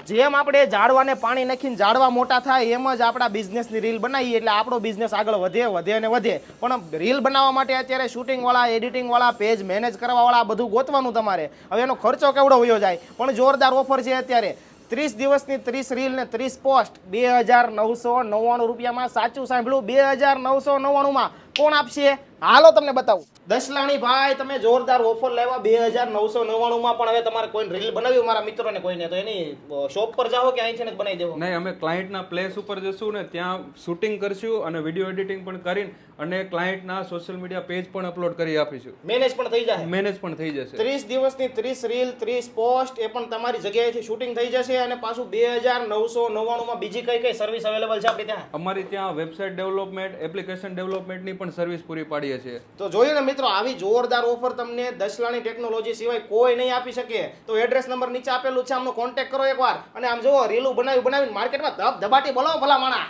જેમ આપણે ઝાડવાને પાણી નાખીને ઝાડવા મોટા થાય એમ જ આપણા બિઝનેસની રીલ બનાવીએ એટલે આપણો બિઝનેસ આગળ વધે વધે અને વધે. પણ રીલ બનાવવા માટે અત્યારે શૂટિંગવાળા, એડિટિંગવાળા, પેજ મેનેજ કરવાવાળા બધું ગોતવાનું તમારે. હવે એનો ખર્ચો કેવડો વયો જાય. પણ જોરદાર ઓફર છે અત્યારે. 30 દિવસની 30 રીલ ને 30 પોસ્ટ 2999 રૂપિયામાં. સાચું સાંભળ્યું, 2999માં. કોણ આપશે? હાલો તમને બતાવું. દસલાણી ભાઈ, તમે જોરદાર ઓફર લાવ્યા 2999માં. પણ હવે તમારે કોઈ રીલ બનાવી મારા મિત્રોને કોઈને, તો એની શોપ પર જાઓ કે અહીંથી જ બનાવી દેવો? નહીં, અમે ક્લાયન્ટના પ્લેસ ઉપર જશું ને ત્યાં શૂટિંગ કરશું અને વિડીયો એડિટિંગ પણ કરીને અને ક્લાયન્ટના સોશિયલ મીડિયા પેજ પણ અપલોડ કરી આપીશું. મેનેજ પણ થઈ જાય. મેનેજ પણ થઈ જશે. 30 દિવસની 30 રીલ 30 પોસ્ટ એ પણ તમારી જગ્યાએથી શૂટિંગ થઈ જશે. અને પાછું 2999માં બીજી કઈ કઈ સર્વિસ અવેલેબલ છે આપણી ત્યાં? અમારી ત્યાં વેબસાઇટ ડેવલપમેન્ટ, એપ્લિકેશન ડેવલપમેન્ટની પણ સર્વિસ પૂરી પાડીએ છીએ. તો જોયું ને મિત્રો, આવી જોરદાર ઓફર તમને દસલાણી ટેકનોલોજી સિવાય કોઈ નહીં આપી શકે. તો એડ્રેસ નંબર નીચે આપેલું છે, આમનો કોન્ટેક્ટ કરો એકવાર. અને આમ જુઓ, રીલું બનાવીને માર્કેટમાં ધબાટી બોલો ભલા માણા.